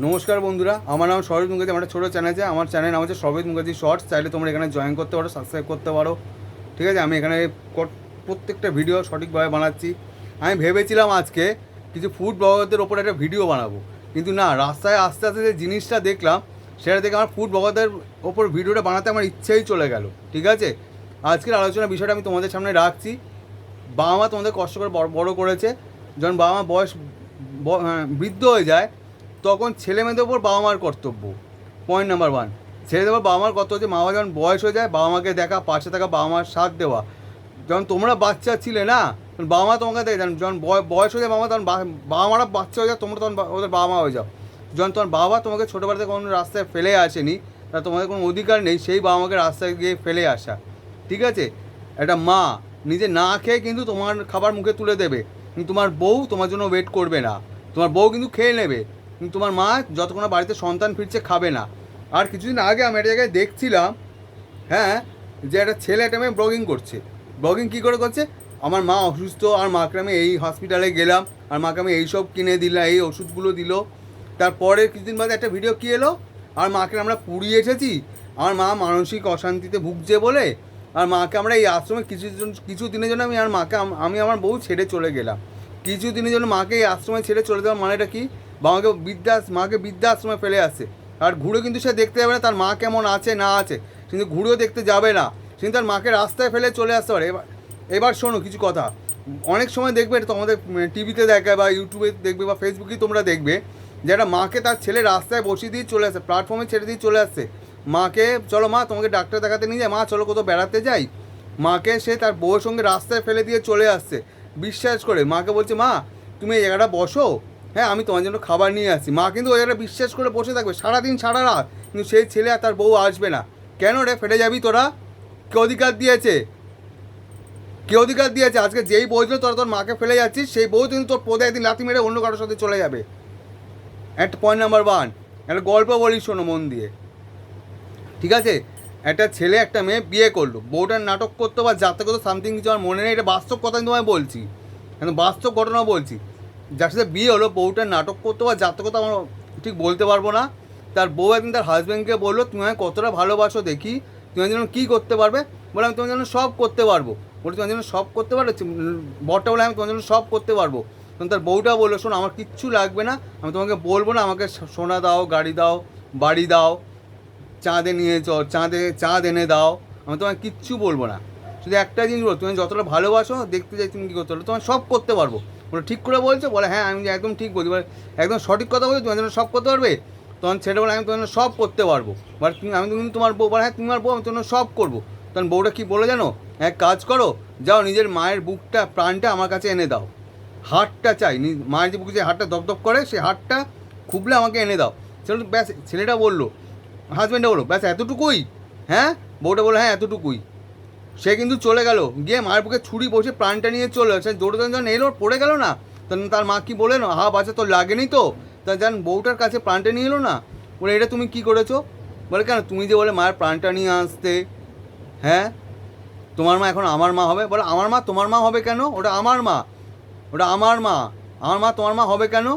নমস্কার বন্ধুরা, আমার নাম সরোজ মুখার্জি। আমার একটা ছোটো চ্যানেল আছে, আমার চ্যানেল নাম হচ্ছে সরোজ মুখার্জি শর্টস। চাইলে তোমরা এখানে জয়েন করতে পারো, সাবস্ক্রাইব করতে পারো। ঠিক আছে, আমি এখানে প্রত্যেকটা ভিডিও সঠিকভাবে বানাচ্ছি। আমি ভেবেছিলাম আজকে কিছু ফুড ব্লগারদের ওপর একটা ভিডিও বানাবো, কিন্তু না, রাস্তায় আস্তে আস্তে যে জিনিসটা দেখলাম সেটা দেখে আমার ফুড ব্লগারদের ওপর ভিডিওটা বানাতে আমার ইচ্ছেই চলে গেল। ঠিক আছে, আজকের আলোচনার বিষয়টা আমি তোমাদের সামনে রাখছি। বাবা মা তোমাদের কষ্ট করে বড় করেছে। যখন বাবা মা বয়স বৃদ্ধ হয়ে যায়, তখন ছেলে মেয়েদের ওপর বাবা মার কর্তব্য। পয়েন্ট নাম্বার ওয়ান, ছেলেদের ওপর বাবা মার কর্তব্য হচ্ছে মা বাবা যখন বয়স হয়ে যায়, বাবা মাকে দেখা, পাশে থাকা, বাবা মার সাথ দেওয়া। যখন তোমরা বাচ্চা ছিলে না, তখন বাবা মা তোমাকে দেখে, যখন বয়স হয়ে যায় বাবা মা, তখন বাবা মারা বাচ্চা হয়ে যায়, তোমরা তখন ওদের বাবা মা হয়ে যাও। যখন তোমার বাবা তোমাকে ছোটোবেলাতে কোনো রাস্তায় ফেলে আসেনি, তা তোমাদের কোনো অধিকার নেই সেই বাবা মাকে রাস্তায় গিয়ে ফেলে আসা। ঠিক আছে, একটা মা নিজে না খেয়ে কিন্তু তোমার খাবার মুখে তুলে দেবে, কিন্তু তোমার বউ তোমার জন্য ওয়েট করবে না। তোমার বউ কিন্তু খেয়ে নেবে, কিন্তু তোমার মা যতক্ষণ না বাড়িতে সন্তান ফিরছে খাবে না। আর কিছুদিন আগে আমি একটা জায়গায় দেখছিলাম, হ্যাঁ, যে একটা ছেলে একটা মেয়ে ব্লগিং করছে। ব্লগিং কী করে করছে? আমার মা অসুস্থ, আর মাকে আমি এই হসপিটালে গেলাম, আর মাকে আমি এইসব কিনে দিলাম, এই ওষুধগুলো দিল। তারপরে কিছুদিন বাদে একটা ভিডিও কী এলো, আর মাকে আমরা পুড়িয়ে এসেছি, আমার মা মানসিক অশান্তিতে ভুগছে বলে, আর মাকে আমরা এই আশ্রমে কিছু দিনের জন্য আমি আমার বউ ছেড়ে চলে গেলাম। কিছু দিনের জন্য মাকে এই আশ্রমে ছেড়ে চলে যাওয়ার মানেটা কি? মাকে বৃদ্ধাশ্রমে ফেলে আসছে। আর ঘুরে কিন্তু সে দেখতে যাবে না তার মা কেমন আছে না আছে, কিন্তু ঘুরেও দেখতে যাবে না, কিন্তু তার মাকে রাস্তায় ফেলে চলে আসতে পারে। এবার শোনো কিছু কথা। অনেক সময় দেখবে, এটা তোমাদের টিভিতে দেখায় বা ইউটিউবে দেখবে বা ফেসবুকেই তোমরা দেখবে, যে একটা মাকে তার ছেলে রাস্তায় বসিয়ে দিয়ে চলে আসে, প্ল্যাটফর্মে ছেড়ে দিয়ে চলে আসছে। মাকে, চলো মা তোমাকে ডাক্তার দেখাতে নিয়ে যায়, মা চলো কোথাও বেড়াতে যাই, মাকে সে তার বউয়ের সঙ্গে রাস্তায় ফেলে দিয়ে চলে আসছে বিশ্বাস করে। মাকে বলছে, মা তুমি এই জায়গাটা বসো, হ্যাঁ আমি তোমার জন্য খাবার নিয়ে আসছি। মা কিন্তু ওই জায়গাটা বিশ্বাস করে বসে থাকবে সারাদিন সারা রাত, কিন্তু সেই ছেলে আর তার বউ আসবে না। কেন রে, ফেলে যাবি তোরা? কে অধিকার দিয়েছে? কে অধিকার দিয়েছে? আজকে যেই বউ তোরা তোর মাকে ফেলে যাচ্ছিস, সেই বউ কিন্তু তোর পদে একদিন লাথি মেরে অন্য কারোর সাথে চলে যাবে। একটা পয়েন্ট নাম্বার ওয়ান, একটা গল্প বলি, শোনো মন দিয়ে। ঠিক আছে, একটা ছেলে একটা মেয়ে বিয়ে করলো, বউটার নাটক করতো বা যাতে করতো সামথিং কিছু, আমার মনে নেই, এটা বাস্তব কথা আমি তোমায় বলছি, এখন বাস্তব ঘটনা বলছি। যার সাথে বিয়ে হলো, বউটার নাটক করতো বা যাতে করতো আমার ঠিক বলতে পারবো না। তার বউ একদিন তার হাজব্যান্ডকে বললো, তুমি আমায় কতটা ভালোবাসো দেখি, তুমি আমার জন্য কী করতে পারবে? বলে, আমি তোমার জন্য সব করতে পারবো। বলে, তোমার জন্য সব করতে পারবে? বরটা বলে, আমি তোমার জন্য সব করতে পারবো। তখন তার বউটা বললো, শোনো আমার কিচ্ছু লাগবে না, আমি তোমাকে বলবো না, আমাকে সোনা দাও, গাড়ি দাও, বাড়ি দাও, চাঁদে নিয়ে চাঁদ এনে দাও, আমি তোমায় কিচ্ছু বলবো না। শুধু একটা জিনিস বলো, তুমি যতটা ভালোবাসো, দেখতে চাই তুমি কী করতে পারো, তোমার সব করতে পারবো। বলে, ঠিক করে বলছো? বলে, হ্যাঁ আমি একদম ঠিক বলছি। বলে, একদম সঠিক কথা বলছো, তোমার জন্য সব করতে পারবে? তখন ছেলে বলে, আমি তোমার জন্য সব করতে পারবো। বলে, আমি কিন্তু তোমার বউ। বলে, হ্যাঁ তুমি আমার বউ, আমি তোমার সব করবো। তখন বউটা কী বলে জানো? এক কাজ করো, যাও নিজের মায়ের বুকটা, প্রাণটা আমার কাছে এনে দাও, হাড়টা চাই, মায়ের যে বুকে যে হাড়টা দপদপ করে, সেই হাড়টা খুবলে আমাকে এনে দাও। সেটা ব্যাস, ছেলেটা বললো, হাজব্যান্ডটা বলো, ব্যাস এতটুকুই? হ্যাঁ, বউটা বলে, হ্যাঁ এতটুকুই। সে কিন্তু চলে গেল, গিয়ে মায়ের বুকে ছুরি বসে প্রাণটা নিয়ে চলে, সে দৌড়ে যখন এলো, পড়ে গেল না, তখন তার মা কি বলে না, হা বাচ্চা তোর লাগেনি তো? তা যান বউটার কাছে প্রাণটা নিয়ে এলো না, বলে, এটা তুমি কি করেছো? বলে, কেন তুমি যে বলে মায়ের প্রাণটা নিয়ে আসতে, হ্যাঁ তোমার মা এখন আমার মা হবে? বলে, আমার মা তোমার মা হবে কেন? ওটা আমার মা, ওটা আমার মা, আমার মা তোমার মা হবে কেন?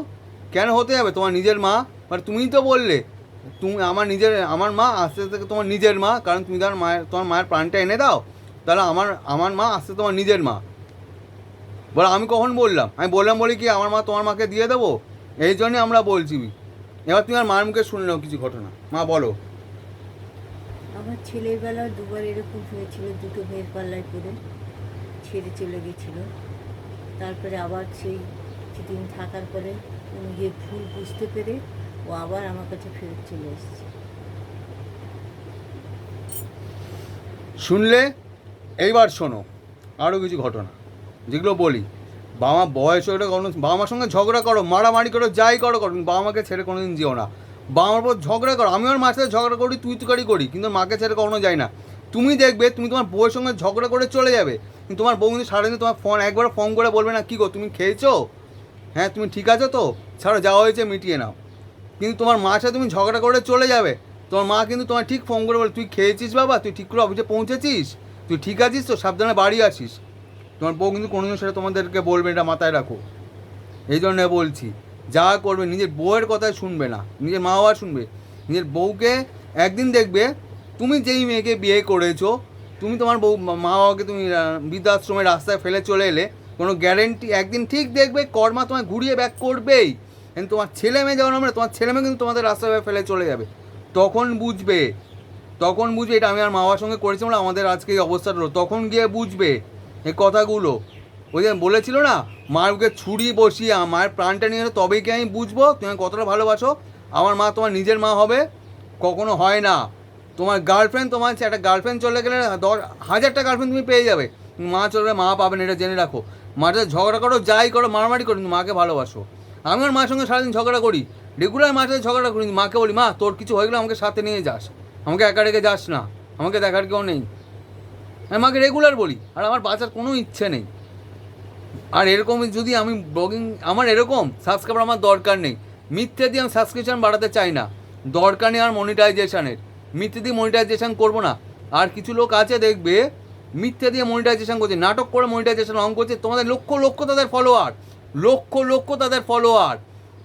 কেন হতে যাবে? তোমার নিজের মা। মানে তুমিই তো বললে তুমি আমার মা আস্তে আস্তে তোমার নিজের মা, কারণ তুমি তোমার মায়ের প্রাণটা এনে দাও, তাহলে আমার মা আস্তে তোমার নিজের মা। বলে, আমি কখন বললাম? আমি বললাম বলি কি আমার মা তোমার মাকে দিয়ে দেবো? এই জন্যই আমরা বলছি। এবার তুমি আর মায়ের মুখে শুনে নাও কিছু ঘটনা। মা বলো। আমার ছেলের বেলা দুবার এরকম হয়েছিল, দুটো মেয়ের পাল্লায় পড়ে ছেড়ে চলে গেছিল। তারপরে আবার সেই কিছুদিন থাকার পরে নিজের ভুল বুঝতে পেরে ও আবার আমার কাছে ফেরত চলে এসেছে। শুনলে? এইবার শোনো আরও কিছু ঘটনা যেগুলো বলি। বাবা মা বয়স হয়ে কোনো বাবা মার সঙ্গে ঝগড়া করো, মারামারি করো, যাই করো করো, বাবা মাকে ছেড়ে কোনো দিন যেও না। বাবা মার উপর ঝগড়া করো, আমি আমার মার সাথে ঝগড়া করি, তুই তুকারি করি, কিন্তু মাকে ছেড়ে কখনো যাই না। তুমি দেখবে তুমি তোমার বউয়ের সঙ্গে ঝগড়া করে চলে যাবে, কিন্তু তোমার বউ কিন্তু সারাদিন তোমার একবার ফোন করে বলবে না, কী গো তুমি খেয়েছো, হ্যাঁ তুমি ঠিক আছো তো, ছাড়ো যাওয়া হয়েছে মিটিয়ে নাও। কিন্তু তোমার মার সাথে তুমি ঝগড়া করে চলে যাবে, তোমার মা কিন্তু তোমার ঠিক ফোন করে বলে, তুই খেয়েছিস বাবা, তুই ঠিক করে অফিসে পৌঁছেছিস, তুই ঠিক আছিস তো, সাবধানে বাড়ি আসিস। তোমার বউ কিন্তু কোনোদিন সেটা তোমাদেরকে বলবে, এটা মাথায় রাখো। এই জন্য বলছি, যা করবে নিজের বউয়ের কথা শুনবে না, নিজের মা বাবা শুনবে। নিজের বউকে একদিন দেখবে, তুমি যেই মেয়েকে বিয়ে করেছো, তুমি তোমার বউ মা বাবাকে তুমি বৃদ্ধাশ্রমের রাস্তায় ফেলে চলে এলে, কোনো গ্যারেন্টি একদিন ঠিক দেখবে কর্মা তোমায় ঘুরিয়ে ব্যাক করবেই। কিন্তু তোমার ছেলে মেয়ে যখন আমরা, তোমার ছেলে মেয়ে কিন্তু তোমাদের রাস্তায় ফেলে চলে যাবে। তখন বুঝবে, তখন বুঝবে এটা আমি আর মা বাবার সঙ্গে করেছি বলে আমাদের আজকে এই অবস্থাটা হলো। তখন গিয়ে বুঝবে এই কথাগুলো। ওই যে বলেছিল না, মার বুকে ছুরি বসিয়ে মায়ের প্রাণটা নিয়ে তবেই কি আমি বুঝবো তুমি কতটা ভালোবাসো। আমার মা তোমার নিজের মা হবে? কখনো হয় না। তোমার গার্লফ্রেন্ড, তোমার একটা গার্লফ্রেন্ড চলে গেলে 10,000টা গার্লফ্রেন্ড তুমি পেয়ে যাবে, মা চলবে মা পাবেন, এটা জেনে রাখো। মার সাথে ঝগড়া করো, যাই করো, মারামারি করো, কিন্তু মাকে ভালোবাসো। আমি আমার মার সঙ্গে সারাদিন ঝগড়া করি, রেগুলার মার সাথে ঝগড়া করি, মাকে বলি মা তোর কিছু হয়ে গেলে আমাকে সাথে নিয়ে যাস, আমাকে একা রেখে যাস না, আমাকে দেখার কেউ নেই। আমি মাকে রেগুলার বলি, আর আমার বাঁচার কোনো ইচ্ছে নেই। আর এরকম যদি আমি ব্লগিং, আমার এরকম সাবস্ক্রাইবার আমার দরকার নেই। মিথ্যে দিয়ে আমি সাবস্ক্রিপশন বাড়াতে চাই না, দরকার নেই আমার মনিটাইজেশনের। মিথ্যে দিয়ে মনিটাইজেশন করবো না। আর কিছু লোক আছে দেখবে মিথ্যে দিয়ে মনিটাইজেশন করছে, নাটক করে মনিটাইজেশন অন করছে। তোমাদের লক্ষ লক্ষ তাদের ফলোয়ার, লক্ষ লক্ষ তাদের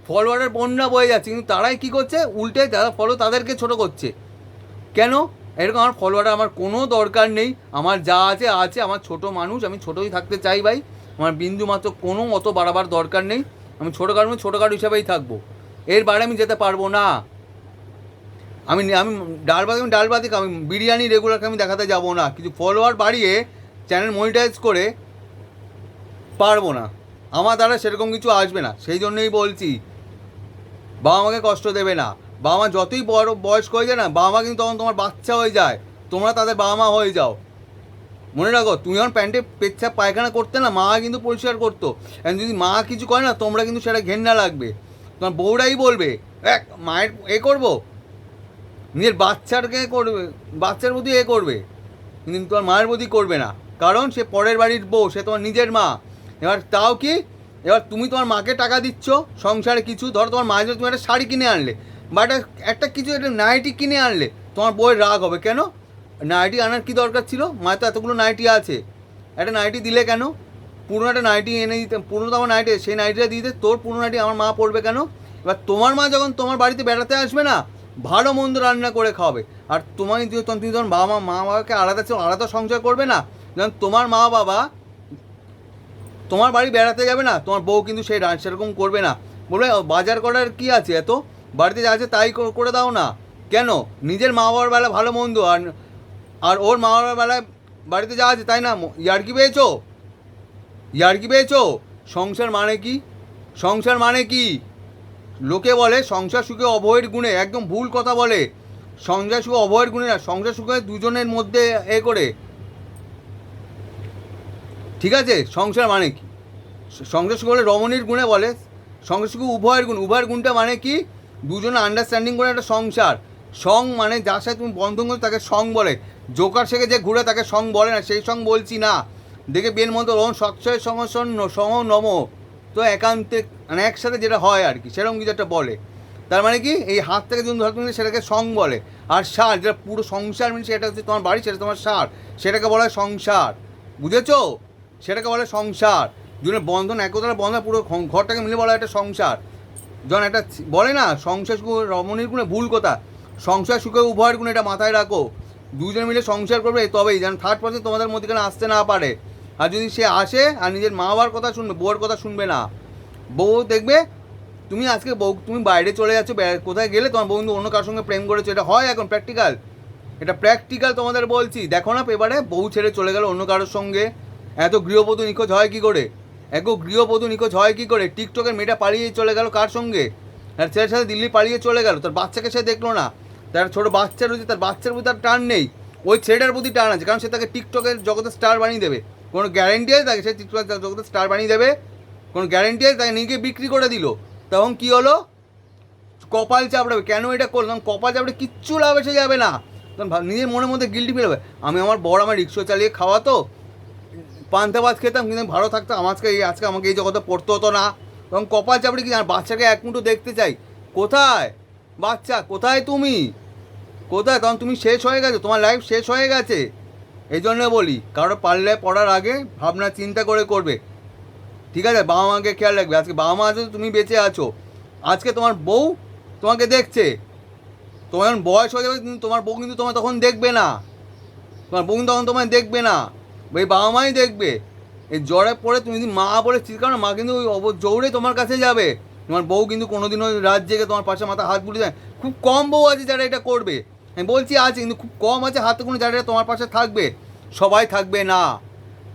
ফলোয়ারের বন্যা বয়ে যাচ্ছে, কিন্তু তারাই কী করছে, উল্টে যারা ফলো তাদেরকে ছোট করছে। কেন? এরকম আমার ফলোয়ার আমার কোনো দরকার নেই। আমার যা আছে আছে, আমার ছোট মানুষ, আমি ছোটোই থাকতে চাই ভাই। আমার বিন্দু মাত্র কোনো অত বাড়াবার দরকার নেই। আমি ছোটোখাটো হিসাবেই থাকবো, এর বাইরে আমি যেতে পারবো না। আমি ডালবাতি আমি বিরিয়ানি রেগুলারকে আমি দেখাতে যাবো না। কিছু ফলোয়ার বাড়িয়ে চ্যানেল মনিটাইজ করে পারবো না, আমার দ্বারা সেরকম কিছু আসবে না। সেই জন্যই বলছি বাবা মাকে কষ্ট দেবে না। বাবা মা যতই বড় বয়স্ক হয়ে যায় না, বাবা মা কিন্তু তখন তোমার বাচ্চা হয়ে যায়, তোমরা তাদের বাবা মা হয়ে যাও। মনে রাখো, তুমি যখন প্যান্টে পেচ্ছাপ পায়খানা করতে না, মা কিন্তু পরিষ্কার করতো। এখন যদি মা কিছু করে না, তোমরা কিন্তু সেটা ঘেন্না লাগবে। তোমার বউরাই বলবে মায়ের করবো, নিজের বাচ্চারকে করবে, বাচ্চার প্রতি করবে, কিন্তু তোমার মায়ের প্রতি করবে না। কারণ সে পরের বাড়ির বউ, সে তোমার নিজের মা। এবার তাও কি, এবার তুমি তোমার মাকে টাকা দিচ্ছ সংসারে কিছু, ধরো তোমার মায়ের জন্য তুমি একটা শাড়ি কিনে আনলে, বা একটা কিছু একটা নাইটি কিনে আনলে, তোমার বউয়ের রাগ হবে। কেন? নাইটি আনার কি দরকার ছিল? মায়ের তো এতগুলো নাইটি আছে, একটা নাইটি দিলে কেন? পুরনো একটা নাইটি এনে দিতে, পুরনো তো আমার নাইটি, সেই নাইটিটা দিতে, তোর পুরনো নাইটি আমার মা পড়বে কেন? এবার তোমার মা যখন তোমার বাড়িতে বেড়াতে আসবে না, ভালো মন্দ রান্না করে খাওয়াবে। আর তুমি যখন মা বাবাকে আলাদা সংসার করবে না, যখন তোমার মা বাবা তোমার বাড়ি বেড়াতে যাবে না, তোমার বউ কিন্তু সেরকম করবে না। বলবে বাজার করার কি আছে, এত বাড়িতে যা আছে তাই করে দাও না। কেন? নিজের মা বাবার বেলা ভালো মন্দ, আর ওর মা বাবার বেলায় বাড়িতে যা আছে তাই না। ইয়ার্কি পেয়েছো? সংসার মানে কি? সংসার মানে কি? লোকে বলে সংসার সুখে অভয়ের গুণে, একদম ভুল কথা বলে। সংসার সুখে অভয়ের গুণে না, সংসার সুখে দুজনের মধ্যে করে। ঠিক আছে? সংসার মানে কি? সংসার সুখ বলে রমণীর গুণে বলে, সংসার সুখ উভয়ের গুণটা মানে কি? দুজনে আন্ডারস্ট্যান্ডিং করে একটা সংসার। সং মানে যার সাথে তুমি বন্ধন করো তাকে সং বলে। জোকার শেখে যে ঘুরে তাকে সং বলে না, সেই সং বলছি না। দেখে বেন মতো রোহন সৎসয় সমসন্ন সহ নম, তো একান্তে মানে একসাথে যেটা হয় আর কি, সেরকম কিছু একটা বলে। তার মানে কি, এই হাত থেকে যদি ধরতে গেলে সেটাকে সং বলে। আর সার, যেটা পুরো সংসার মানে সেটা হচ্ছে তোমার বাড়ি, সেটা তোমার সার, সেটাকে বলা হয় সংসার। বুঝেছো? সেটাকে বলে সংসার। দুজনের বন্ধন, একতার বন্ধন, পুরো ঘরটাকে মিলে বলা হয় একটা সংসার। যখন একটা বলে না সংসার সুখ রমণীর গুণে, ভুল কথা। সংসার সুখে উভয়ের গুণে, এটা মাথায় রাখো। দুজন মিলে সংসার করবে, তবেই যেন থার্ড পার্সন তোমাদের মধ্যেখানে আসতে না পারে। আর যদি সে আসে আর নিজের মা বাবার কথা শুনবে, বউয়ের কথা শুনবে না। বউ দেখবে তুমি আজকে তুমি বাইরে চলে যাচ্ছ, কোথায় গেলে তোমার বন্ধু অন্য কারোর সঙ্গে প্রেম করেছো, এটা হয় এখন প্র্যাকটিক্যাল। এটা প্র্যাকটিক্যাল তোমাদের বলছি। দেখো না পেপারে, বউ ছেড়ে চলে গেল অন্য কারোর সঙ্গে। এত গৃহবধূ নিখোঁজ হয় কী করে? টিকটকের মেয়েটা পালিয়ে চলে গেল কার সঙ্গে? আর ছেলের সাথে দিল্লি পালিয়ে চলে গেল, তার বাচ্চাকে সে দেখলো না। তার ছোটো বাচ্চা রয়েছে, তার বাচ্চার প্রতি তার টান নেই, ওই ছেলেটার প্রতি টান আছে, কারণ সে তাকে টিকটকের জগতে স্টার বানিয়ে দেবে। কোনো গ্যারেন্টি আছে তাকে সে টিকটক জগতে স্টার বানিয়ে দেবে? কোনো গ্যারেন্টি আছে? তাকে নিজেকে বিক্রি করে দিল, তখন কী হলো? কপাল চাপড়াবে। কেন এটা করলাম? কপাল চাপড়ে কিচ্ছু লাভ এসে যাবে না। তখন নিজের মনের মধ্যে গিল্টি ফিল হবে, আমি আমার বড় আমার রিক্সা চালিয়ে খাওয়াতো, পান্তা ভাত খেতাম, কিন্তু ভালো থাকতাম, আজকে আমাকে এই জগতে পড়তে হতো না। তখন কপাল চাপড়ে কি, আর বাচ্চাকে এক মুঠো দেখতে চাই। কোথায় বাচ্চা? কোথায় তুমি? কোথায়? তখন তুমি শেষ হয়ে গেছো, তোমার লাইফ শেষ হয়ে গেছে। এই জন্য বলি, কারো পারলে পড়ার আগে ভাবনা চিন্তা করে করবে। ঠিক আছে? বাবা মাকে খেয়াল রাখবে। আজকে বাবা মা আছে, তুমি বেঁচে আছো। আজকে তোমার বউ তোমাকে দেখছে, তোমার যখন বয়স হয়ে যাবে কিন্তু তোমার বউ কিন্তু তোমায় তখন দেখবে না, তোমার বউ কিন্তু তখন তোমায় দেখবে না, ওই বাবা মাই দেখবে। এই জ্বরে পড়ে তুমি যদি মা বলে চিৎকার না, মা কিন্তু ওই জৌড়ে তোমার কাছে যাবে। তোমার বউ কিন্তু কোনোদিনও রাত জেগে তোমার পাশে মাথা হাত বুলিয়ে যায়, খুব কম বউ আছে যারা এটা করবে, আমি বলছি আছে কিন্তু খুব কম আছে হাতে কোনো যারা তোমার পাশে থাকবে, সবাই থাকবে না।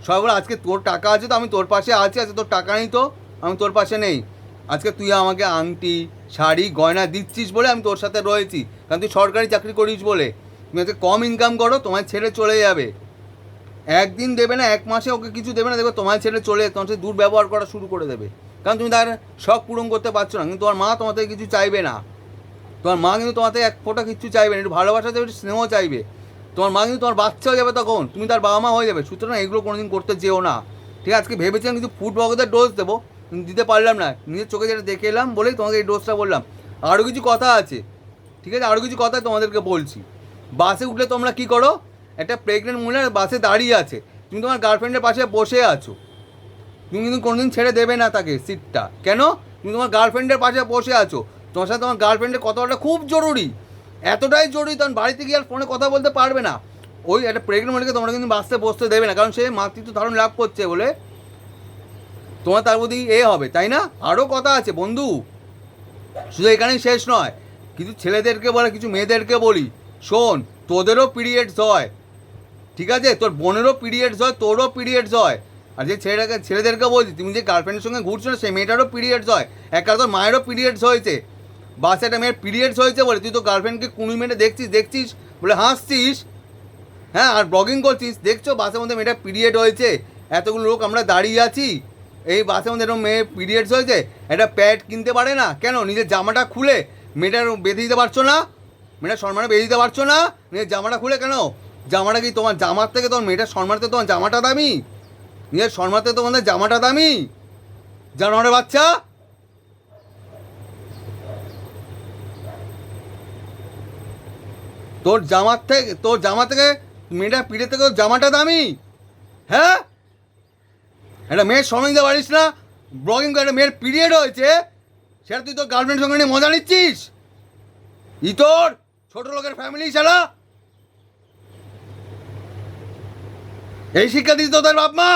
সবাই বলে আজকে তোর টাকা আছে তো আমি তোর পাশে আছি, আজকে তোর টাকা নেই তো আমি তোর পাশে নেই, আজকে তুই আমাকে আংটি শাড়ি গয়না দিচ্ছিস বলে আমি তোর সাথে রয়েছি, কারণ তুই সরকারি চাকরি করিস বলে। তুমি আজকে কম ইনকাম করো, তোমায় ছেড়ে চলে যাবে, একদিন দেবে না, এক মাসে ওকে কিছু দেবে না, দেখবে তোমায় ছেড়ে চলে তোমার সাথে দুর্ব্যবহার করা শুরু করে দেবে, কারণ তুমি তার শখ পূরণ করতে পারছো না। কিন্তু তোমার মা তোমার থেকে কিছু চাইবে না, তোমার মা কিন্তু তোমার থেকে এক ফোঁটা কিছু চাইবে না, একটু ভালোবাসা চাইবে, একটু স্নেহ চাইবে। তোমার মা কিন্তু তোমার বাচ্চা হয়ে যাবে, তখন তুমি তার বাবা মা হয়ে যাবে। সুতরাং এগুলো কোনোদিন করতে যেও না, ঠিক আছে? আজকে ভেবেছিলাম কিছু ফুড ব্লগদের ডোজ দেবো, কিন্তু দিতে পারলাম না, নিজের চোখে যেটা দেখে এলাম বলেই তোমাকে এই ডোজটা বললাম। আরও কিছু কথা আছে, ঠিক আছে? আরও কিছু কথা তোমাদেরকে বলছি। বাসে উঠলে তোমরা কি করো, একটা প্রেগনেন্ট মহিলা বাসে দাঁড়িয়ে আছে, তুমি তোমার গার্লফ্রেন্ডের পাশে বসে আছো, তুমি কিন্তু কোনোদিন ছেড়ে দেবে না তাকে সিটটা, কেন? তুমি তোমার গার্লফ্রেন্ডের পাশে বসে আছো, তোমার সাথে তোমার গার্লফ্রেন্ডের কথাটা খুব জরুরি, এতটাই জরুরি তখন বাড়িতে গিয়ে আর ফোনে কথা বলতে পারবে না। ওই একটা প্রেগনেন্ট মহিলাকে তোমরা কিন্তু বাসে বসতে দেবে না, কারণ সে মাতৃত্ব ধারণ লাভ করছে বলে তোমার তার প্রতি হবে, তাই না? আরও কথা আছে বন্ধু, শুধু এখানেই শেষ নয়, কিছু ছেলেদেরকে বলে কিছু মেয়েদেরকে বলি, শোন, তোদেরও পিরিয়ডস হয়, ঠিক আছে? তোর বোনেরও পিরিয়ডস হয়, তোরও পিরিয়ডস হয়। আর যে ছেলেদেরকে বলছি, তুমি যে গার্লফ্রেন্ডের সঙ্গে ঘুরছো না, সেই মেয়েটারও পিরিয়ডস হয়, একা তোর মায়েরও পিরিয়ডস হয়েছে। বাসে একটা মেয়ের পিরিয়ডস হয়েছে বলে তুই তো গার্লফ্রেন্ডকে কুড়ি মিনিটে দেখছিস বলে হাসছিস, হ্যাঁ, আর ব্লগিং করছিস, দেখছো বাসের মধ্যে মেয়েটা পিরিয়ড হয়েছে, এতগুলো লোক আমরা দাঁড়িয়ে আছি, এই বাসের মধ্যে এরকম মেয়ে পিরিয়ডস হয়েছে, একটা প্যাড কিনতে পারে না কেন? নিজের জামাটা খুলে মেয়েটার বেঁধে দিতে পারছো না? মেয়েটার সম্মানে বেঁধে দিতে পারছো না? নিজের জামাটা খুলে কেন? জামাটা কি তোমার জামার থেকে তোমার মেয়েটার সম্মানতে তোমার জামাটা দামি? নিজের সম্মানতে তোমাদের জামাটা দামি? জানোয়ারের বাচ্চা, তোর জামা থেকে মেয়েটার পিঠে থেকে জামাটা দামি? হ্যাঁ, একটা মেয়ের সম্মান দিতে পারিস না? ব্লগিং করে একটা মেয়ের পিরিয়ড হয়েছে, সেটা তুই তোর গার্লফ্রেন্ডের সঙ্গে নিয়ে মজা নিচ্ছিস? তোর ছোট লোকের ফ্যামিলি ছাড়া এই শিক্ষা দিস তোদের বাপ মা?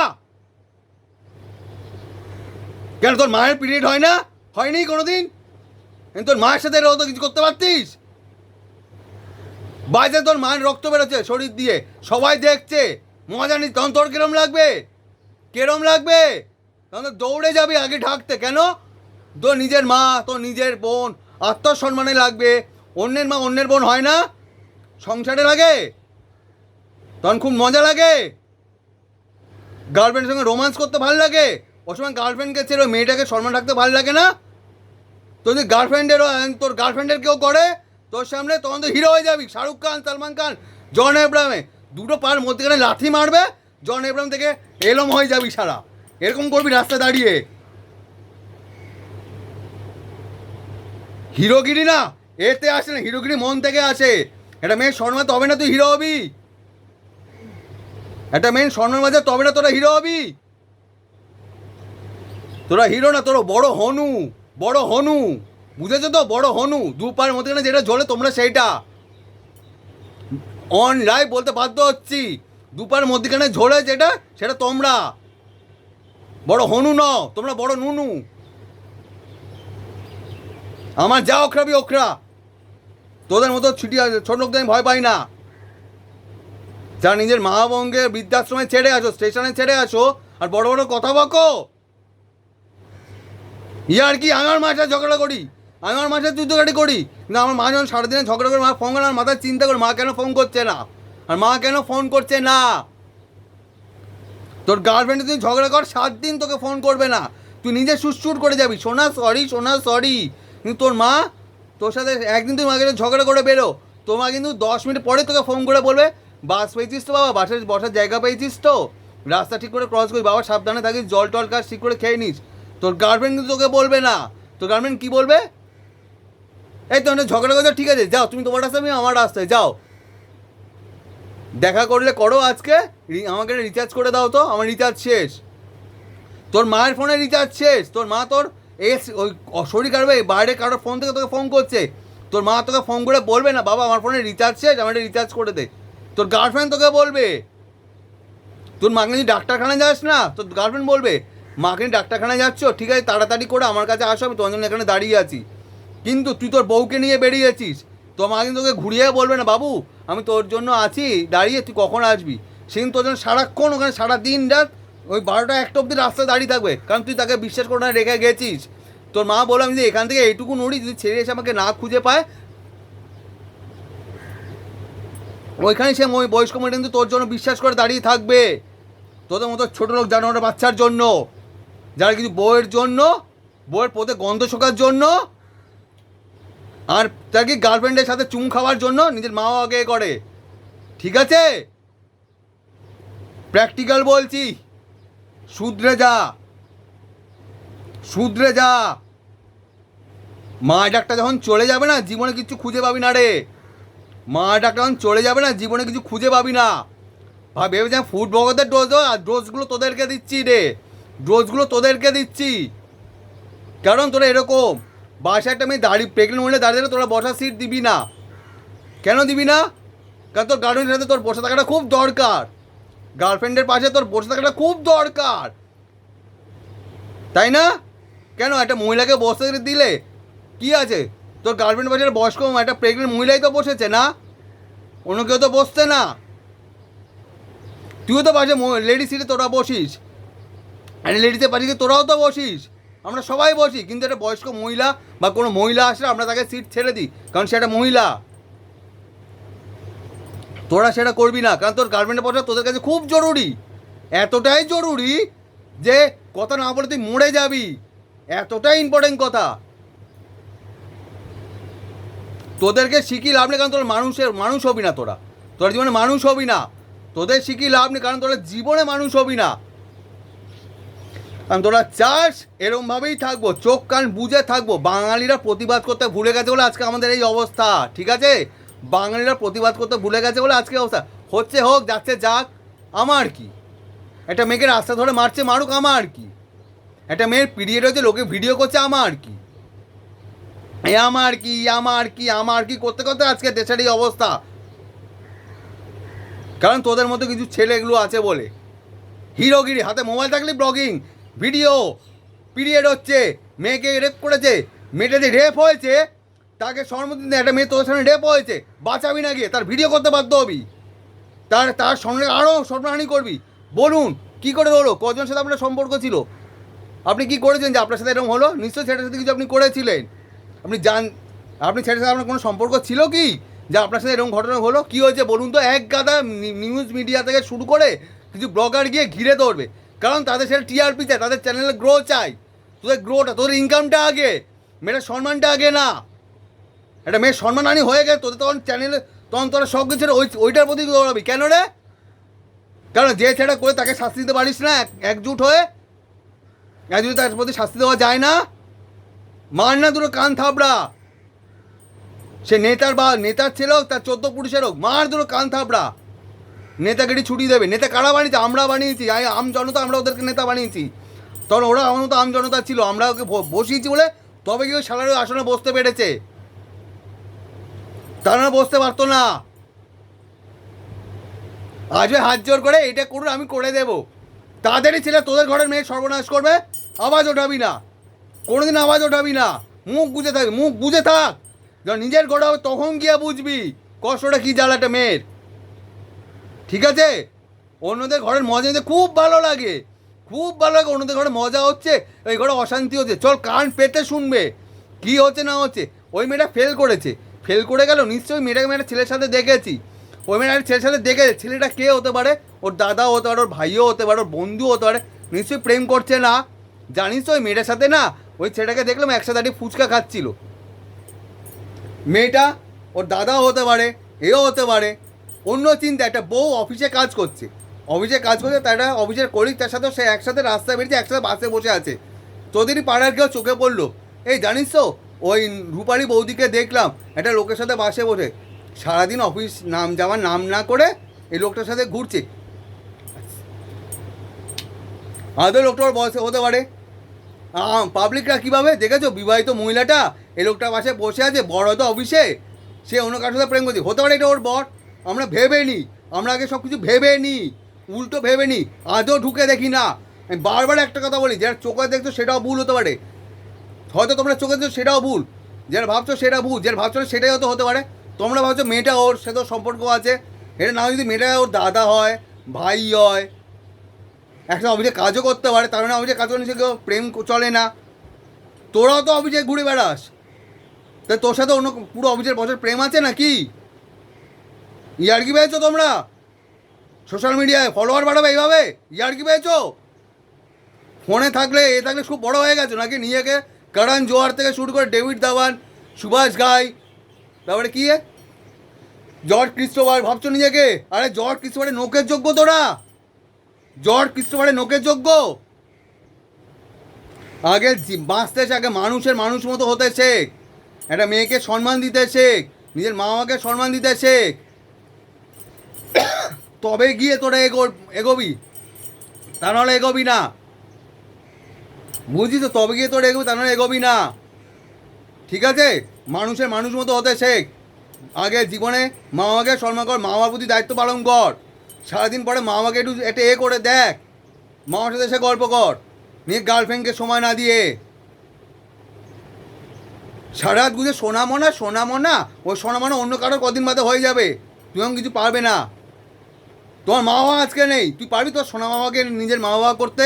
কেন তোর মায়ের পিরিয়ড হয় না? হয়নি কোনোদিন? তোর মায়ের সাথে তো কিছু করতে পারতিস? বাইরে তোর মায়ের রক্ত বেরোচ্ছে শরীর দিয়ে, সবাই দেখছে, মজা নিস, তখন তোর কিরম লাগবে? কেরম লাগবে? তখন তো দৌড়ে যাবি আগে ঢাকতে, কেন? তোর নিজের মা, তোর নিজের বোন, আত্মসম্মানে লাগবে। অন্যের মা অন্যের বোন হয় না? সংসারে লাগে, তখন খুব মজা লাগে, গার্লফ্রেন্ডের সঙ্গে রোম্যান্স করতে ভালো লাগে, ওই সময় গার্লফ্রেন্ডকে ছেড়ে ওই মেয়েটাকে সম্মান রাখতে ভালো লাগে না? তোর যদি তোর গার্লফ্রেন্ডের কেউ করে তোর সামনে, তখন তো হিরো হয়ে যাবি, শাহরুখ খান, সালমান খান, জন এব্রাহামে দুটো পার মধ্যেখানে লাথি মারবে, জন এব্রাহাম থেকে এলম হয়ে যাবি সারা, এরকম করবি রাস্তায় দাঁড়িয়ে। হিরোগিরি না এতে আসে না, হিরোগিরি মন থেকে আসে। একটা মেয়ের সম্মান তবে না তুই হিরো হবি, একটা মেয়ের সম্মান বাজে তবে না তোরা হিরো হবি। তোরা হিরো না, তোরা বড় হনু, বড় হনু, বুঝেছো তো? বড় হনু, দু পায়ের মধ্যে যেটা ঝোলে তোমরা সেইটা অন লাইভ বলতে বাধ্য হচ্ছি, দু পায়ের মধ্যখানে ঝোলে যেটা সেটা তোমরা বড় হনু নও, তোমরা বড় নুনু। আমার যা অখরাবি অখরা, তোদের মতো ছোট লোকদের আমি ভয় পাই না। যারা নিজের মা বোনকে বৃদ্ধাশ্রমে ছেড়ে আসো, স্টেশনে ছেড়ে আসো, আর বড় বড় কথা বকো, আর কি? আমি আমার মার সাথে ঝগড়া করি, আমি আমার মার সাথে যুদ্ধঘাটি করি, কিন্তু আমার মা যখন সারাদিনে ঝগড়া করে, মা ফোন করে, আমার মাথায় চিন্তা করে মা কেন ফোন করছে না, আর মা কেন ফোন করছে না? তোর গার্লফ্রেন্ডে তুই ঝগড়া কর, 7 দিন তোকে ফোন করবে না, তুই নিজে সুসুর করে যাবি, সোনা সরি, সোনা সরি। কিন্তু তোর মা তোর সাথে একদিন তুই মাকে ঝগড়া করে বেরো, তোর মা কিন্তু 10 মিনিট পরে তোকে ফোন করে বলবে, বাস পেয়েছিস তো বাবা, বাসের বসার জায়গা পেয়েছিস তো, রাস্তা ঠিক করে ক্রস করি বাবা, সাবধানে থাকিস, জল টল কাজ ঠিক করে খেয়ে নিস। তোর গার্লফ্রেন্ড কিন্তু তোকে বলবে না। তোর গার্লফ্রেন্ড কী বলবে? এই তো ঝগড়া করছো, ঠিক আছে যাও, তুমি তোমার রাস্তায়, আমি আমার রাস্তায়, যাও, দেখা করলে করো, আজকে আমাকে রিচার্জ করে দাও তো, আমার রিচার্জ শেষ। তোর মায়ের ফোনে রিচার্জ শেষ, তোর মা তোর ওই শরীর খারাপ বাইরে কারোর ফোন থেকে তোকে ফোন করছে, তোর মা তোকে ফোন করে বলবে না বাবা আমার ফোনে রিচার্জ শেষ, আমার রিচার্জ করে দে। তোর গার্লফ্রেন্ড তোকে বলবে, তোর মাকে যদি ডাক্তারখানায় যাস না, তোর গার্লফ্রেন্ড বলবে মাকে নিয়ে ডাক্তারখানায় যাচ্ছ, ঠিক আছে তাড়াতাড়ি করে আমার কাছে আসো, আমি তোমার জন্য এখানে দাঁড়িয়ে আছি। কিন্তু তুই তোর বউকে নিয়ে বেরিয়েছিস, তোর মা কিন্তু তোকে ঘুরিয়ে বলবে না বাবু আমি তোর জন্য আছি দাঁড়িয়ে, তুই কখন আসবি। সেদিন তোর জন্য সারাক্ষণ ওখানে সারা দিন রাত ওই 12টা 1টা অবধি রাস্তায় দাঁড়িয়ে থাকবে, কারণ তুই তাকে বিশ্বাস করে না রেখে গেছিস। তোর মা বললাম আমি যে এখান থেকে এইটুকু নড়ি, যদি ছেড়ে এসে আমাকে না খুঁজে পায়, ওইখানে সে বয়স্ক মহিলা কিন্তু তোর জন্য বিশ্বাস করে দাঁড়িয়ে থাকবে, তোদের মতো ছোটো লোক জানোয়ার বাচ্চার জন্য, যারা কিছু বউয়ের জন্য, বউয়ের পোতে গন্ধ শোকার জন্য, আর তাকে গার্লফ্রেন্ডের সাথে চুম খাওয়ার জন্য নিজের মা আগে করে। ঠিক আছে, প্র্যাকটিক্যাল বলছি, শুধরে যা, শুধরে যা। মা ডাকটা যখন চলে যাবে না জীবনে কিছু খুঁজে পাবি না রে, মা ডাকটা যখন চলে যাবে না জীবনে কিছু খুঁজে পাবি না। ভেবে যা ফুড ব্লগারদের ডোজ দেওয়া, আর ডোজগুলো তোদেরকে দিচ্ছি রে, ডোজগুলো তোদেরকে দিচ্ছি। কারণ তোরা এরকম বাসায় একটা মেয়ে দাঁড়িয়ে প্রেগনেন্ট মহিলা দাঁড়িয়ে তোরা বসার সিট দিবি না। কেন দিবি না? কারণ তোর গার্লফ্রেন্ডের সাথে তোর বসে থাকাটা খুব দরকার, গার্লফ্রেন্ডের পাশে তোর বসে থাকাটা খুব দরকার, তাই না? কেন একটা মহিলাকে বসতে দিলে কি আছে, তোর গার্লফ্রেন্ড পাশে বয়স্ক একটা প্রেগনেন্ট মহিলাই তো বসেছে না, অন্য কেউ তো বসছে না। তুইও তো পাশে লেডিস সিটে তোরা বসিস, আর লেডিসের পাশে তোরাও তো বসিস, আমরা সবাই বসি, কিন্তু একটা বয়স্ক মহিলা বা কোনো মহিলা আসলে আমরা তাকে সিট ছেড়ে দিই, কারণ সে একটা মহিলা। তোরা সেটা করবি না, কারণ তোর গার্লফ্রেন্ডের বসা তোদের কাছে খুব জরুরি, এতটাই জরুরি যে কথা না বলে তুই মরে যাবি, এতটাই ইম্পর্টেন্ট কথা। তোদেরকে শিখি লাভ নেই, কারণ তোরা মানুষ হবি না, তোরা জীবনে মানুষ হবি না, তোদের শিখি লাভ নেই, কারণ তোরা জীবনে মানুষ হবি না। কারণ তোরা চাস এরমভাবেই থাকবো, চোখ কান বুঝে থাকবো। বাঙালিরা প্রতিবাদ করতে ভুলে গেছে বলে আজকে আমাদের এই অবস্থা, ঠিক আছে? বাঙালিরা প্রতিবাদ করতে ভুলে গেছে বলে আজকে অবস্থা হচ্ছে, হোক যাচ্ছে যাক, আমার কি? একটা মেয়েকে রাস্তা ধরে মারছে, মারুক, আমার কি? একটা মেয়ের পিরিয়ড হচ্ছে লোকে ভিডিও করছে, আমার কি? আমার কি আমার কি আমার কি করতে করতে আজকে দেশের এই অবস্থা, কারণ তোদের মতো কিছু ছেলেগুলো আছে বলে। হিরোগিরি, হাতে মোবাইল থাকলে ব্লগিং ভিডিও, পিরিয়ড হচ্ছে, মেয়েকে রেপ করেছে, মেয়েটা যে রেপ হয়েছে তাকে সম্মতি দেয়, একটা মেয়ে তোর সামনে রেপ হয়েছে, বাঁচাবি না গিয়ে তার ভিডিও করতে বাধ্য হবি, তার সঙ্গে আরও সর্বহানি করবি। বলুন কী করে হলো, কজনের সাথে আপনার সম্পর্ক ছিল, আপনি কি করেছেন যে আপনার সাথে এরকম হলো? নিশ্চয়ই সেটার সাথে কিছু আপনি করেছিলেন, আপনি সেটার সাথে আপনার কোনো সম্পর্ক ছিল কি যে আপনার সাথে এরকম ঘটনা হলো? কী হয়েছে বলুন তো? এক গাদা নিউজ মিডিয়া থেকে শুরু করে কিছু ব্লগার গিয়ে ঘিরে ধরবে, কারণ তাদের সেটা টিআরপি চায়, তাদের চ্যানেলে গ্রো চাই। তোদের গ্রোটা, তোদের ইনকামটা আগে, মেয়েটার সম্মানটা আগে না। একটা মেয়ের সম্মানহানি হয়ে গেছে তোদের, তখন চ্যানেলে তখন তোরা সব কিছু ওইটার প্রতি দৌড়াবি কেন রে? কারণ যে ছেলেটা করে তাকে শাস্তি দিতে পারিস না, একজুট হয়ে একজুট তার প্রতি শাস্তি দেওয়া যায় না? মার না দুটো কান থাবড়া, সে নেতার ছেলে হোক, তার 14 পুরুষের হোক, মার দুটো কান থাবড়া। নেতাগিরি ছুটি দেবে। নেতা কারা বানিয়েছে? আমরা বানিয়েছি, আম জনতা, আমরা ওদেরকে নেতা বানিয়েছি। তখন ওরা আমার মতো আম জনতা ছিল, আমরা ওকে বসিয়েছি বলে তবে কি ওই সালারে আসনে বসতে পেরেছে, তারা বসতে পারতো না। আজ হাত জোর করে এটা করুন, আমি করে দেব, তাদেরই ছেলে তোদের ঘরের মেয়ে সর্বনাশ করবে, আওয়াজ ওঠাবি না, কোনোদিন আওয়াজ ওঠাবি না, মুখ বুঝে থাক, মুখ বুঝে থাক। যখন নিজের ঘরে হবে তখন গিয়ে বুঝবি কষ্টটা কী, জ্বালাটা মেয়ের। ঠিক আছে? অন্যদের ঘরের মজা নিতে খুব ভালো লাগে, খুব ভালো লাগে, অন্যদের ঘরে মজা হচ্ছে, ওই ঘরে অশান্তি হচ্ছে, চল কান পেতে শুনবে কী হচ্ছে না হচ্ছে। ওই মেয়েটা ফেল করেছে, ফেল করে গেল, নিশ্চয়ই মেয়েটাকে মেয়েটা ছেলের সাথে দেখেছি, ওই মেয়েটা ছেলের সাথে দেখেছে। ছেলেটা কে হতে পারে? ওর দাদাও হতে পারে, ওর ভাইও হতে পারে, ওর বন্ধুও হতে পারে, নিশ্চয়ই প্রেম করছে না। জানিস তো ওই মেয়েটার সাথে না, ওই ছেলেটাকে দেখলাম একসাথে দাঁড়িয়ে ফুচকা খাচ্ছিল। মেয়েটা ওর দাদাও হতে পারে, এও হতে পারে। অন্য চিন্তা, একটা বউ অফিসে কাজ করছে, তার একটা অফিসের কলিগ, তার সাথেও সে একসাথে রাস্তায় বেরিয়েছে, একসাথে বাসে বসে আছে। তোদেরই পাড়ার কেউ চোখে পড়লো, এই জানিস তো ওই রূপালী বৌদিকে দেখলাম একটা লোকের সাথে বাসে বসে, সারাদিন অফিস যাওয়ার নাম না করে এই লোকটার সাথে ঘুরছে। আদৌ লোকটা ওর বয়সে হতে পারে, পাবলিকরা কীভাবে দেখেছো, বিবাহিত মহিলাটা এই লোকটা পাশে বসে আছে, বড় হয়তো অফিসে, সে অন্য কারোর সাথে প্রেম করছে, হতে পারে এটা ওর বর। আমরা ভেবে নিই, আমরা আগে সব কিছু ভেবে নিই, উল্টো ভেবে নিই, আদৌ ঢুকে দেখি না। আমি বারবার একটা কথা বলি, যারা চোখে দেখছো সেটাও ভুল হতে পারে, হয়তো তোমরা চোখে দেখছো সেটাও ভুল, যারা ভাবছো সেটা ভুল, যারা ভাবছো না সেটাই হতে পারে। তোমরা ভাবছো মেয়েটা ওর সাথে সম্পর্ক আছে, এটা না যদি মেয়েটা ওর দাদা হয়, ভাই হয়, একটা অফিসে কাজও করতে পারে, তার মানে অফিসে কাজ করে কেউ প্রেম চলে না। তোরাও তো অফিসে ঘুরে বেড়াস, তাই তোর সাথে অন্য পুরো অফিসের বছর প্রেম আছে নাকি? ইয়ার্কি পেয়েছো তোমরা সোশ্যাল মিডিয়ায় ফলোয়ার বাড়াবে এইভাবে? ইয়ার্কি পেয়েছো? ফোনে থাকলে থাকলে খুব বড় হয়ে গেছো নাকি? নিজেকে করণ জোয়ার থেকে শুরু করে ডেভিড ধাওয়ান, সুভাষ ঘাই, তারপরে কি জর্জ ক্রিস্টোফার ভাবছো নিজেকে? আরে জর্জ ক্রিস্টোফারের নোকের যোগ্য তোরা, জর্জ ক্রিস্টোফারের নোকের যোগ্য। আগে বাঁচতে আগে মানুষের মানুষ মতো হতে শেখ, একটা মেয়েকে সম্মান দিতে শেখ, নিজের মা বাবাকে সম্মান দিতে শেখ, তবে গিয়ে তোরা এগোবি, তা নাহলে এগোবি না। বুঝলি তো? তবে গিয়ে তোরা এগোবি, তা নাহলে এগোবি না। ঠিক আছে? মানুষের মানুষ মতো হতে শেখ। আগে জীবনে মা বাবাকে সম্মান কর, মা বাবার প্রতি দায়িত্ব পালন কর। সারাদিন পরে মা বাবাকে একটু করে দেখ, মা বাবার সাথে এসে গল্প কর, নিয়ে গার্লফ্রেন্ডকে সময় না দিয়ে সারা রাত গুঁজে সোনামনা, ওই সোনামনা অন্য কারোর কদিন বাদে হয়ে যাবে, তুই আমি কিছু পারবে না। তোমার মা বাবা আজকে নেই, তুই পারবি তোর সোনা বাবাকে নিজের মা বাবা করতে?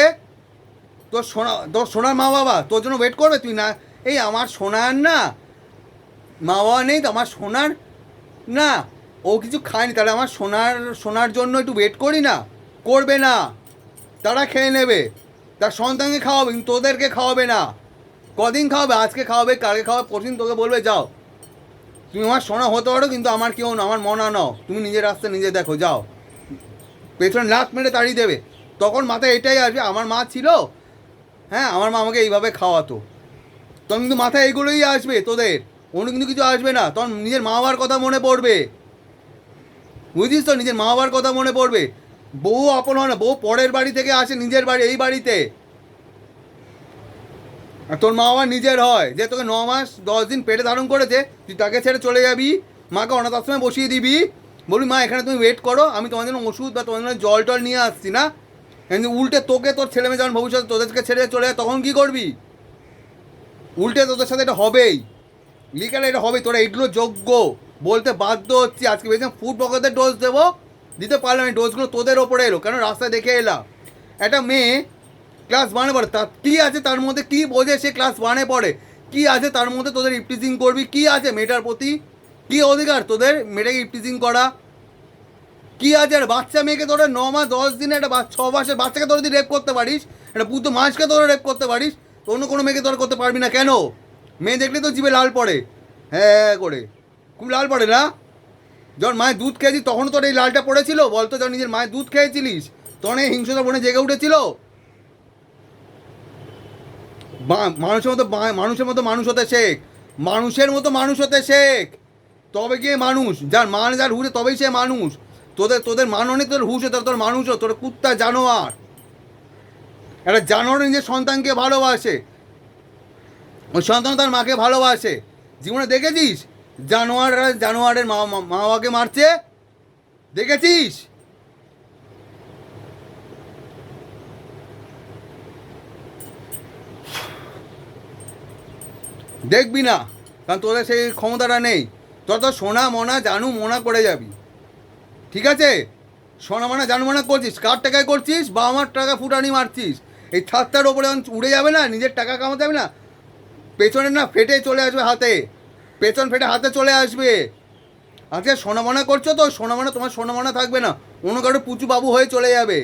তোর সোনার মা বাবা তোর জন্য ওয়েট করবে? তুই না, এই আমার সোনার না মা বাবা নেই তো, আমার সোনার না ও কিছু খায়নি, তাহলে আমার সোনার জন্য একটু ওয়েট করি না? করবে না, তারা খেয়ে নেবে, তার সন্তানকে খাওয়াবে, কিন্তু তোদেরকে খাওয়াবে না। কদিন খাওয়াবে? আজকে খাওয়াবে, কালকে খাওয়াবে, পরদিন তোকে বলবে যাও, তুমি আমার সোনা হতে পারো কিন্তু আমার কেউ না, আমার মনা নাও, তুমি নিজের রাস্তা নিজে দেখো, যাও। পেছনে লাত মেরে তাড়িয়ে দেবে। তখন মাথায় এটাই আসবে, আমার মা ছিল, হ্যাঁ আমার মা আমাকে এইভাবে খাওয়াতো। তখন কিন্তু মাথায় এইগুলোই আসবে তোদের, অন্য কিন্তু কিছু আসবে না। তখন নিজের মা বাবার কথা মনে পড়বে, বুঝিস তো? নিজের মা বাবার কথা মনে পড়বে। বউ আপন হয় না, বউ পরের বাড়ি থেকে আসে নিজের বাড়ি, এই বাড়িতে। আর তোর মা বাবা নিজের হয়, যে তোকে 9 মাস 10 দিন পেটে ধারণ করেছে, তুই তাকে ছেড়ে চলে যাবি, মাকে অনাথ আশ্রমে বসিয়ে দিবি, বলবি মা এখানে তুমি ওয়েট করো, আমি তোমার জন্য ওষুধ বা তোমার জন্য জল টল নিয়ে আসছি না। কিন্তু উল্টে তোকে তোর ছেলে মেয়ে যখন ভবিষ্যতে তোদেরকে ছেড়ে চলে যায়, তখন কী করবি? উল্টে তোদের সাথে এটা হবেই, লিগাল এটা হবে। তোরা এগুলো যোগ্য বলতে বাধ্য হচ্ছি। আজকে ভেবেছিলাম ফুড ব্লগারদের ডোজ দেবো, দিতে পারলাম, এই ডোজগুলো তোদের ওপরে এলো কেন? রাস্তায় দেখে এলাম একটা মেয়ে ক্লাস 1-এ পড়ে, তার কী আছে তার মধ্যে? কী বোঝে সে ক্লাস 1-এ পড়ে? কী আছে তার মধ্যে তোদের ইপটিজিং করবি? কী আছে মেয়েটার প্রতি? কী অধিকার তোদের মেয়েটাকে ইপটিজিং করা? কী আছে? আর বাচ্চা মেয়েকে তোরা 9 মাস 10 দিনে, একটা 6 মাসের বাচ্চাকে তোরা যদি রেপ করতে পারিস, একটা বুদ্ধ মাসকে তোরা রেপ করতে পারিস, অন্য কোনো মেয়েকে তোরা করতে পারবি না কেন? মেয়ে দেখলে তো জিভে লাল পড়ে, হ্যাঁ করে, খুব লাল পড়ে না? যখন মায়ের দুধ খেয়েছিস তখনও তোর এই লালটা পড়েছিল? বলতো যখন নিজের মায়ের দুধ খেয়েছিলিস তখন এই হিংসতা মনে জেগে উঠেছিল? মানুষের মতো মানুষ হতে শেখ, মানুষের মতো মানুষ হতে শেখ, তবে গিয়ে মানুষ। যার মান যার হুঁশে তবেই সে মানুষ। তোদের মানও নেই, তোদের হুঁশে, তোর মানুষও, তোর কুত্তা জানোয়ার। একটা জানোয়ার নিজের সন্তানকে ভালোবাসে, ওই সন্তান তার মাকে ভালোবাসে। জীবনে দেখেছিস জানোয়ারের মা বাবাকে মারছে? দেখেছিস? দেখবি না, কারণ তোদের সেই ক্ষমতাটা নেই। তোরা তো সোনা মনা জানু মনা করে যাবি, ঠিক আছে? সোনা মনা জানু মনা করছিস, কার টাকায় করছিস? বাবা মার টাকা ফুটানি মারছিস। এই ছাদটার ওপরে যখন উড়ে যাবে না, নিজের টাকা কামাতে যাবে না, পেছনে না ফেটে চলে আসবে হাতে, পেছন ফেটে হাতে চলে আসবে। আজকে সোনামনা করছো তো, সোনামনা তোমার সোনামনা থাকবে না, অন্য কারো পুচু বাবু হয়ে চলে যাবে,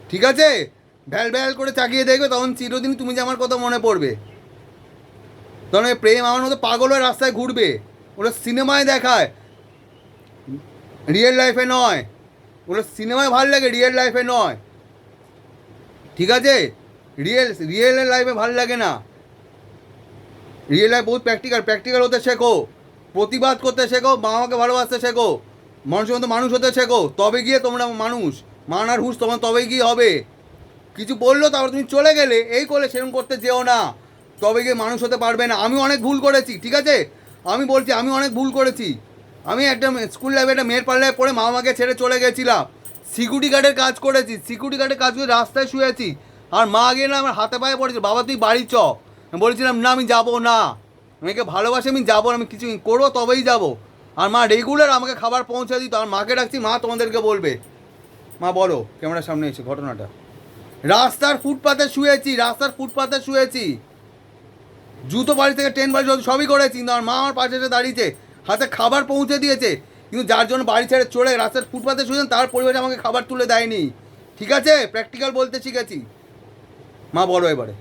ঠিক আছে? ভ্যাল ভ্যাল করে চাকিয়ে দেখবে, তখন চিরদিন তুমি যে আমার কথা মনে পড়বে। তখন ওই প্রেম আমার মতো পাগল হয়ে রাস্তায় ঘুরবে, ওরা সিনেমায় দেখায়, রিয়েল লাইফে নয়। ওরা সিনেমায় ভালো লাগে, রিয়েল লাইফে নয়, ঠিক আছে? রিয়েল লাইফে ভালো লাগে না। রিয়েল লাইফ বহুত প্র্যাকটিক্যাল হতে শেখো, প্রতিবাদ করতে শেখো, মা বাবাকে ভালোবাসতে শেখো, মানুষের মতো মানুষ হতে শেখো, তবে গিয়ে তোমরা মানুষ। মান আর হুঁশ তোমার তবেই গিয়ে হবে। কিছু বললো তারপর তুমি চলে গেলে, এই করলে, সেরকম করতে যেও না, তবে গিয়ে মানুষ হতে পারবে না। আমি অনেক ভুল করেছি, ঠিক আছে, আমি বলছি আমি অনেক ভুল করেছি। আমি একটা স্কুল লাইফে একটা মেয়ের পাল্লায় পড়ে মা আমাকে ছেড়ে চলে গেছিলাম, সিকিউরিটি গার্ডের কাজ করেছি, সিকিউরিটি গার্ডের কাজ করে রাস্তায় শুয়েছি, আর মা গিয়ে না আমার হাতে পায়ে পড়েছিল, বাবা তুই বাড়ি চ। আমি বলেছিলাম না আমি যাবো না, আমাকে ভালোবাসি, আমি যাবো না, আমি কিছু করবো তবেই যাবো। আর মা রেগুলার আমাকে খাবার পৌঁছে দিত, আর মাকে ডাকছি, মা তোমাদেরকে বলবে। মা বলো ক্যামেরার সামনে এসে ঘটনাটা। রাস্তার ফুটপাতে শুয়েছি, রাস্তার ফুটপাতে শুয়েছি, জুতো বাড়ি থেকে ট্রেন বাড়ি সবই করেছি, কিন্তু আমার মা আমার পাশে এসে দাঁড়িয়েছে, হাতে খাবার পৌঁছে দিয়েছে, কিন্তু যার জন্য বাড়ি ছেড়ে চলে রাস্তার ফুটপাতে শুয়েছেন তার পরিবারে আমাকে খাবার তুলে দেয়নি। ঠিক আছে, প্র্যাকটিক্যাল বলতে শিখেছি। মা বলো এবারে।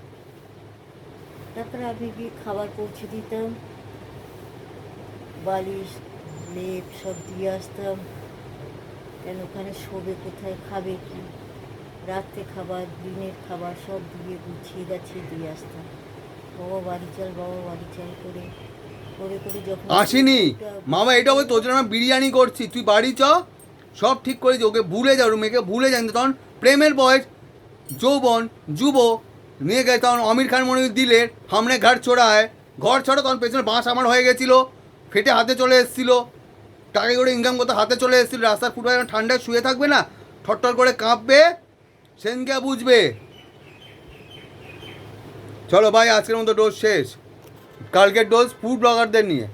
তারপরে আমি গিয়ে খাবার পৌঁছে দিতাম, বালিশ লেপ সব দিয়ে আসতাম, কেন ওখানে শোবে কোথায়, খাবে কি, রাত্রে খাবার দিনের খাবার সব দিয়ে গুছিয়ে গাছিয়ে দিয়ে আসতাম। বাবা বাড়ি চল, বাবা বাড়ি চল করে করে করে যখন আসিনি মামা, এটা ওই তোর জন্য আমি বিরিয়ানি করছি, তুই বাড়ি চ, সব ঠিক করেছি, ওকে ভুলে যাও, মেয়েকে ভুলে যান। তখন প্রেমের বয়স, যৌবন, যুব নিয়ে গেছে, তখন আমির খান মনে দিলের সামনে ঘর চড়ায়, ঘর ছড়া, তখন পেছনে বাঁশ আমার হয়ে গেছিলো, ফেটে হাতে চলে এসেছিলো, টাকা করে ইনকাম করতে হাতে চলে এসেছিলো, রাস্তার ফুটপাতে ঠান্ডায় শুয়ে থাকবে না, ঠট্টর করে কাঁপবে, সেদিনকে বুঝবে। চলো ভাই, আজকের মতো ডোজ শেষ, কালকের ডোজ ফুড ব্লগারদের নিয়ে।